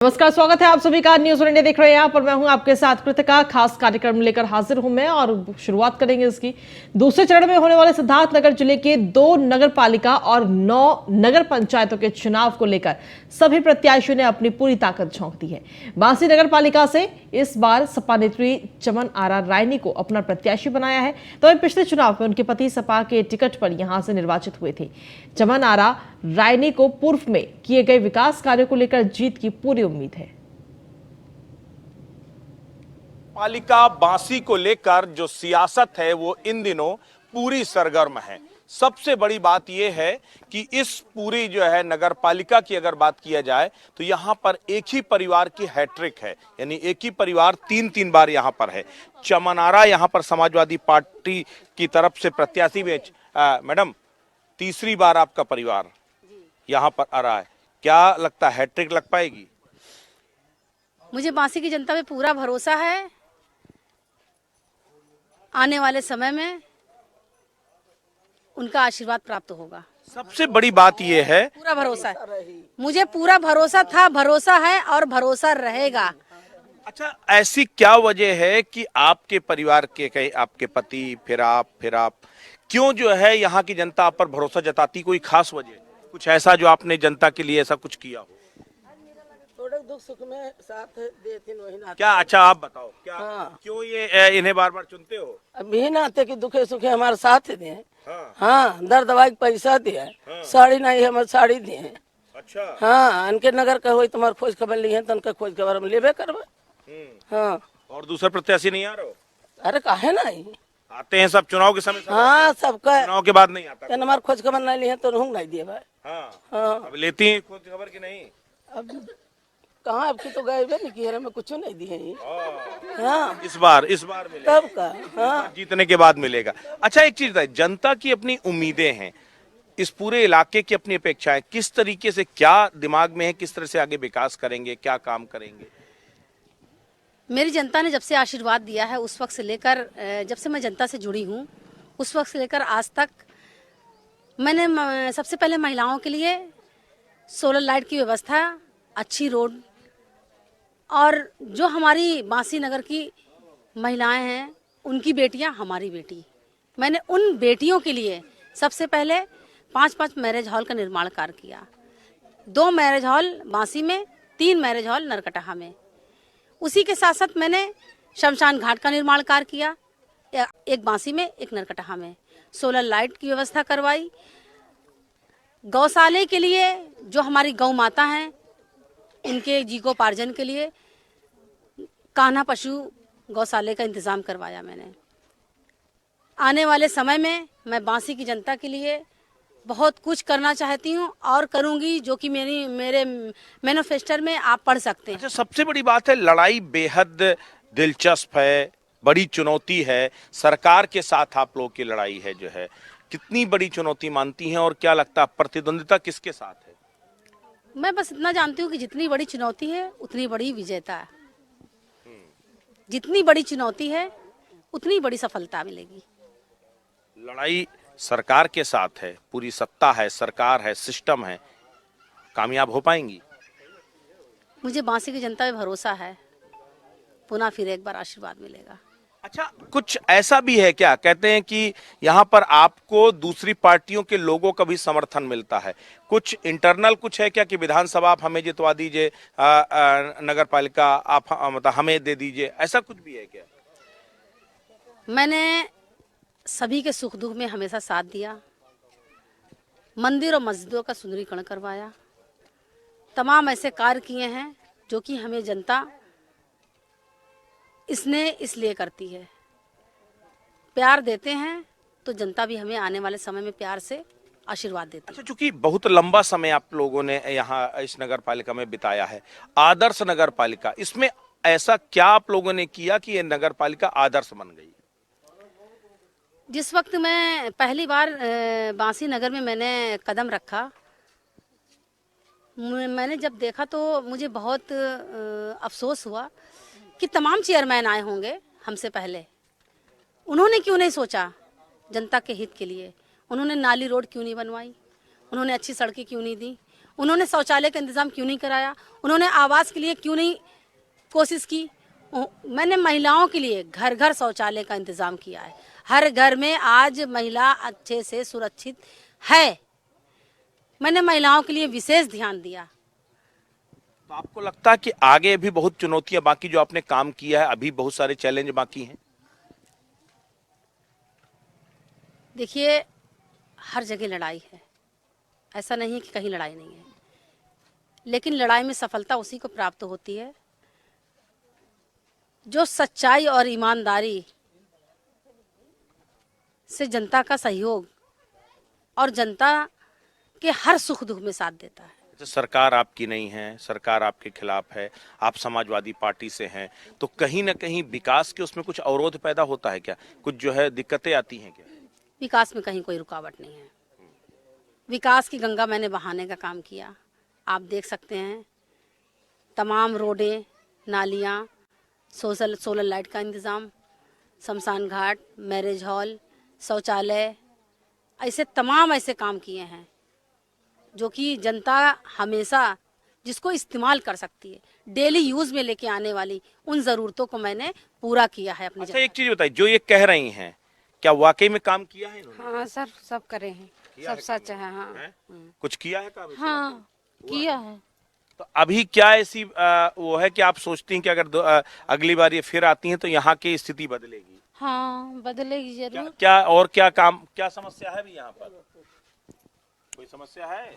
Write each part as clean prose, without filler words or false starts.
नमस्कार, स्वागत है आप सभी का न्यूज इंडिया देख रहे हैं। यहाँ पर मैं हूं आपके साथ कृतिका। खास कार्यक्रम लेकर हाजिर हूं मैं और शुरुआत करेंगे इसकी। दूसरे चरण में होने वाले सिद्धार्थनगर जिले के 2 नगर पालिका और 9 नगर पंचायतों के चुनाव को लेकर सभी प्रत्याशियों ने अपनी पूरी ताकत झोंक दी है। बांसी नगर पालिका से इस बार सपा नेत्री चमन आरा रायनी को अपना प्रत्याशी बनाया है। तो पिछले चुनाव में उनके पति सपा के टिकट पर यहां से निर्वाचित हुए थे। चमन आरा रायनी को पूर्व में किए गए विकास कार्यों को लेकर जीत की पूरी उम्मीद है। पालिका बांसी को लेकर जो सियासत है वो इन दिनों पूरी सरगर्म है। सबसे बड़ी बात यह है कि इस पूरी जो है नगर पालिका की अगर बात किया जाए तो यहाँ पर एक ही परिवार की हैट्रिक है, यानी एक ही परिवार तीन बार यहाँ पर है। चमन आरा यहाँ पर समाजवादी पार्टी की तरफ से प्रत्याशी में मैडम तीसरी बार आपका परिवार यहाँ पर आ रहा है, क्या लगता है हैट्रिक लग पाएगी? मुझे बांसी की जनता पे पूरा भरोसा है। आने वाले समय में उनका आशीर्वाद प्राप्त होगा। सबसे बड़ी बात यह है, पूरा भरोसा है, मुझे पूरा भरोसा था, भरोसा है और भरोसा रहेगा। अच्छा, ऐसी क्या वजह है कि आपके परिवार के कई आपके पति फिर आप क्यों जो है यहाँ की जनता आप पर भरोसा जताती? कोई खास वजह, कुछ ऐसा जो आपने जनता के लिए ऐसा कुछ किया हो? थोड़े दुख सुख में साथ देते वही नाते। क्या? अच्छा आप बताओ, क्या क्यों ये इन्हें बार बार चुनते हो? अब यही नाते कि दुखे सुखे हमारे साथ दिए। हाँ, दर दवाई पैसा दिए। साड़ी नहीं हमारे साड़ी दिए। अच्छा। हाँ, उनके नगर का हुई तुम्हारे खोज खबर ली है तो उनका खोज खबर हम लेबे करबे। हाँ, और दूसरा प्रत्याशी नहीं आ रहे हो? अरे काहे नहीं आते हैं सब चुनाव के समय? हाँ, सबका चुनाव के बाद नहीं आता? हमारे खोज खबर नहीं ली है तो रहूँ नहीं दिए भाई। हाँ, अब लेती हैं खोज खबर की नहीं? अब कहाँ अब की तो गए नहीं की हमें कुछ नहीं दिए। हाँ, इस बार मिलेगा। तब का हाँ जीतने के बाद मिलेगा। अच्छा, एक चीज है, जनता की अपनी उम्मीदें हैं, इस पूरे इलाके की अपनी अपेक्षाएं, किस तरीके से क्या दिमाग में है, किस तरह से आगे विकास करेंगे, क्या काम करेंगे? मेरी जनता ने जब से आशीर्वाद दिया है उस वक्त से लेकर, जब से मैं जनता से जुड़ी हूँ उस वक्त से लेकर आज तक मैंने सबसे पहले महिलाओं के लिए सोलर लाइट की व्यवस्था, अच्छी रोड, और जो हमारी बांसी नगर की महिलाएं हैं उनकी बेटियां हमारी बेटी, मैंने उन बेटियों के लिए सबसे पहले 5 मैरिज हॉल का निर्माण कार्य किया। 2 मैरिज हॉल बांसी में, 3 मैरिज हॉल नरकटहा में। उसी के साथ साथ मैंने शमशान घाट का निर्माण कार्य किया, एक बांसी में एक नरकटहा में। सोलर लाइट की व्यवस्था करवाई। गौशाले के लिए जो हमारी गौ माता हैं उनके जीविकोपार्जन के लिए कान्हा पशु गौशाले का इंतजाम करवाया मैंने। आने वाले समय में मैं बांसी की जनता के लिए बहुत कुछ करना चाहती हूँ और करूँगी, जो कि मेरे मैनिफेस्टो में आप पढ़ सकते हैं। अच्छा, सबसे बड़ी बात है, लड़ाई बेहद दिलचस्प है, बड़ी चुनौती है, सरकार के साथ आप लोगों की लड़ाई है जो है, कितनी बड़ी चुनौती मानती हैं और क्या लगता है प्रतिद्वंदिता किसके साथ है? मैं बस इतना जानती हूँ कि जितनी बड़ी चुनौती है उतनी बड़ी विजेता है, जितनी बड़ी चुनौती है उतनी बड़ी सफलता मिलेगी। लड़ाई सरकार के साथ है, पूरी सत्ता है, सरकार है, सिस्टम है, कामयाब हो पाएंगी? मुझे बांसी की जनता पे भरोसा है, पुनः फिर एक बार आशीर्वाद मिलेगा। अच्छा, कुछ ऐसा भी है क्या, कहते हैं कि यहाँ पर आपको दूसरी पार्टियों के लोगों का भी समर्थन मिलता है, कुछ इंटरनल कुछ है क्या कि विधानसभा आप हमें जितवा दीजिए, नगर पालिका आप मतलब हमें दे दीजिए, ऐसा कुछ भी है क्या? मैंने सभी के सुख दुख में हमेशा साथ दिया, मंदिर और मस्जिदों का सुंदरीकरण करवाया, तमाम ऐसे कार्य किए हैं जो कि हमें जनता इसलिए करती है। प्यार देते हैं तो जनता भी हमें आने वाले समय में प्यार से आशीर्वाद देती है। अच्छा, चूंकि बहुत लंबा समय आप लोगों ने यहाँ इस नगर पालिका में बिताया है, आदर्श नगर पालिका, इसमें ऐसा क्या आप लोगों ने किया कि ये नगर पालिका आदर्श बन गई? जिस वक्त मैं पहली बार बांसी नगर में मैंने कदम रखा, मैंने जब देखा तो मुझे बहुत अफसोस हुआ कि तमाम चेयरमैन आए होंगे हमसे पहले, उन्होंने क्यों नहीं सोचा जनता के हित के लिए? उन्होंने नाली रोड क्यों नहीं बनवाई? उन्होंने अच्छी सड़कें क्यों नहीं दी? उन्होंने शौचालय का इंतज़ाम क्यों नहीं कराया? उन्होंने आवास के लिए क्यों नहीं कोशिश की? मैंने महिलाओं के लिए घर घर शौचालय का इंतज़ाम किया है। हर घर में आज महिला अच्छे से सुरक्षित है। मैंने महिलाओं के लिए विशेष ध्यान दिया। तो आपको लगता है कि आगे भी बहुत चुनौतियां बाकी, जो आपने काम किया है अभी बहुत सारे चैलेंज बाकी हैं? देखिए, हर जगह लड़ाई है, ऐसा नहीं है कि कहीं लड़ाई नहीं है, लेकिन लड़ाई में सफलता उसी को प्राप्त होती है जो सच्चाई और ईमानदारी से जनता का सहयोग और जनता के हर सुख दुख में साथ देता है। सरकार आपकी नहीं है, सरकार आपके खिलाफ है, आप समाजवादी पार्टी से हैं, तो कहीं ना कहीं विकास के उसमें कुछ अवरोध पैदा होता है क्या? कुछ जो है दिक्कतें आती हैं क्या? विकास में कहीं कोई रुकावट नहीं है। विकास की गंगा मैंने बहाने का काम किया। आप देख सकते हैं, तमाम रोडें, नालियाँ, सोलर लाइट का इंतज़ाम, शमशान घाट, मैरिज हॉल, शौचालय, ऐसे तमाम ऐसे काम किए हैं जो कि जनता हमेशा जिसको इस्तेमाल कर सकती है, डेली यूज़ में लेके आने वाली उन ज़रूरतों को मैंने पूरा किया है अपनी अच्छा, एक चीज बताइए, जो ये कह रही हैं क्या वाकई में काम किया है इन्होंने? हाँ सर, सब करे हैं, सब सच है। हाँ हैं? कुछ किया है काम? हाँ किया है। तो अभी क्या ऐसी वो है कि आप सोचती हैं कि अगर अगली बार ये फिर आती हैं तो यहाँ की स्थिति बदलेगी? हाँ बदलेगी जरूर। क्या और क्या काम, क्या समस्या है भी यहाँ पर? कोई समस्या है?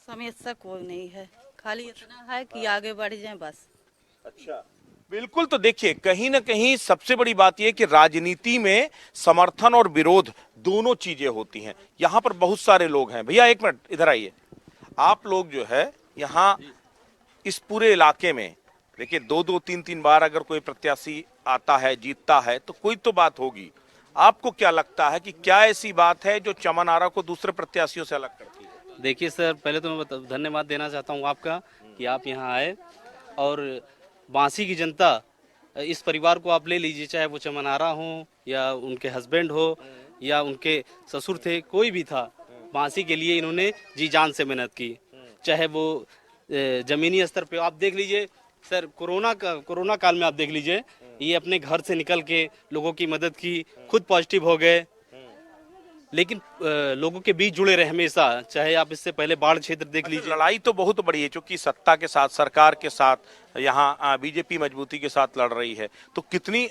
समस्या कोई नहीं है, खाली इतना है कि आगे बढ़ जाए बस। अच्छा, बिल्कुल। तो देखिए, कहीं ना कहीं सबसे बड़ी बात यह कि राजनीति में समर्थन और विरोध दोनों चीजें होती हैं। यहाँ पर बहुत सारे लोग हैं। भैया एक मिनट इधर आइए। आप लोग जो है यहाँ इस पूरे इलाके में देखिए, दो दो तीन तीन बार अगर कोई प्रत्याशी आता है, जीतता है, तो कोई तो बात होगी। आपको क्या लगता है कि क्या ऐसी बात है जो चमन आरा को दूसरे प्रत्याशियों से अलग करती है? देखिए सर, पहले तो मैं धन्यवाद देना चाहता हूँ आपका कि आप यहाँ आए, और बांसी की जनता, इस परिवार को आप ले लीजिए, चाहे वो चमन आरा हो या उनके हस्बैंड हो या उनके ससुर थे, कोई भी था, बांसी के लिए इन्होंने जी जान से मेहनत की। चाहे वो जमीनी स्तर पे आप देख लीजिए सर, कोरोना काल में आप देख लीजिए, ये अपने घर से निकल के लोगों की मदद की, खुद पॉजिटिव हो गए, लेकिन लोगों के बीच जुड़े रहे हमेशा। चाहे आप इससे पहले बाढ़ क्षेत्र देख लीजिए। लड़ाई तो बहुत बड़ी है, क्योंकि सत्ता के साथ, सरकार के साथ यहाँ बीजेपी मजबूती के साथ लड़ रही है। तो कितनी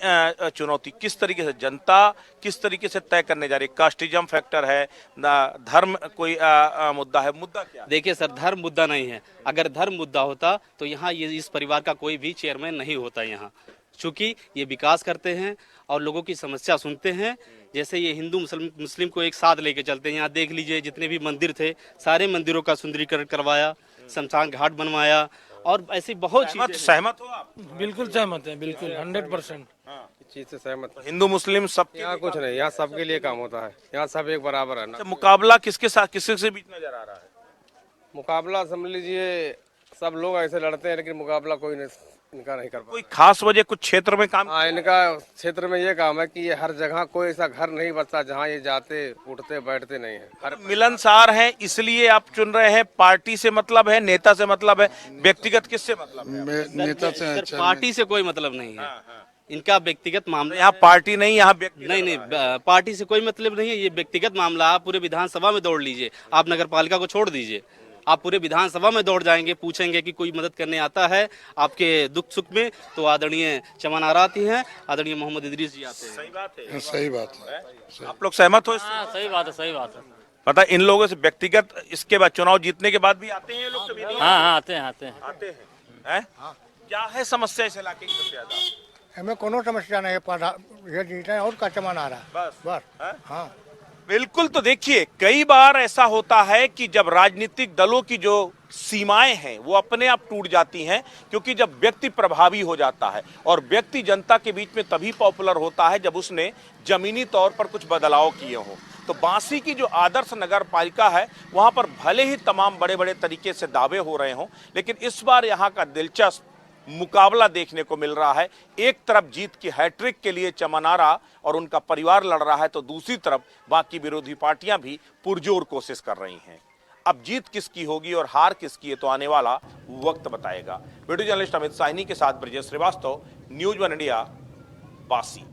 चुनौती, किस तरीके से जनता किस तरीके से तय करने जा रही है? कास्टिज्म फैक्टर है, धर्म कोई मुद्दा है? मुद्दा क्या? देखिए सर, धर्म मुद्दा नहीं है। अगर धर्म मुद्दा होता तो यहाँ ये इस परिवार का कोई भी चेयरमैन नहीं होता यहाँ, चूँकि ये विकास करते हैं और लोगों की समस्या सुनते हैं। जैसे ये हिंदू मुस्लिम को एक साथ लेके चलते हैं। यहाँ देख लीजिए, जितने भी मंदिर थे, सारे मंदिरों का सुंदरीकरण करवाया, शमशान घाट बनवाया, और ऐसी बहुत चीजें। सहमत हो आप? बिल्कुल सहमत है, बिल्कुल 100%। इस चीज से सहमत है। हिंदू मुस्लिम सब यहाँ कुछ नहीं, यहाँ सबके लिए काम होता है, यहाँ सब एक बराबर है ना। मुकाबला किसके साथ, किसके बीच नजर आ रहा है? मुकाबला समझ लीजिए, सब लोग ऐसे लड़ते हैं, लेकिन मुकाबला कोई नहीं, इनका नहीं कर पाता। कोई खास वजह, कुछ क्षेत्र में काम? हाँ, इनका क्षेत्र में ये काम है कि ये हर जगह कोई ऐसा घर नहीं बचता जहाँ ये जाते उठते बैठते नहीं है। हर मिलनसार है, इसलिए आप चुन रहे हैं। पार्टी से मतलब है, नेता से मतलब है, व्यक्तिगत किससे मतलब है? नेता से। सर, पार्टी से कोई मतलब नहीं है, इनका व्यक्तिगत मामला। यहाँ पार्टी नहीं, यहाँ व्यक्ति। नहीं, पार्टी से कोई मतलब नहीं है, ये व्यक्तिगत मामला। आप पूरे विधानसभा में दौड़ लीजिए, आप नगर पालिका को छोड़ दीजिए, आप पूरे विधानसभा में दौड़ जाएंगे, पूछेंगे कि कोई मदद करने आता है आपके दुख सुख में, तो आदरणीय चमन आरा आती हैं, आदरणीय मोहम्मद इदरीस जी आते हैं। सही बात है, सही बात है। आप लोग सहमत हो? सही बात है, सही बात है। पता इन लोगों से व्यक्तिगत, इसके बाद चुनाव जीतने के बाद भी आते हैं ये लोग कभी? हाँ, आते हैं। आते हैं। क्या है समस्या इस इलाके की सबसे ज्यादा? हमें कोनो समस्या नहीं है, ये जीते हैं और का चमन आ रहा है बस। हाँ बिल्कुल। तो देखिए, कई बार ऐसा होता है कि जब राजनीतिक दलों की जो सीमाएं हैं वो अपने आप टूट जाती हैं, क्योंकि जब व्यक्ति प्रभावी हो जाता है, और व्यक्ति जनता के बीच में तभी पॉपुलर होता है जब उसने जमीनी तौर पर कुछ बदलाव किए हों। तो बांसी की जो आदर्श नगर पालिका है, वहां पर भले ही तमाम बड़े बड़े तरीके से दावे हो रहे हों, लेकिन इस बार यहाँ का दिलचस्प मुकाबला देखने को मिल रहा है। एक तरफ जीत की हैट्रिक के लिए चमन आरा और उनका परिवार लड़ रहा है, तो दूसरी तरफ बाकी विरोधी पार्टियां भी पुरजोर कोशिश कर रही हैं। अब जीत किसकी होगी और हार किसकी है तो आने वाला वक्त बताएगा। वीडियो जर्नलिस्ट अमित साहनी के साथ Brajesh Srivastava, news one India, बासी।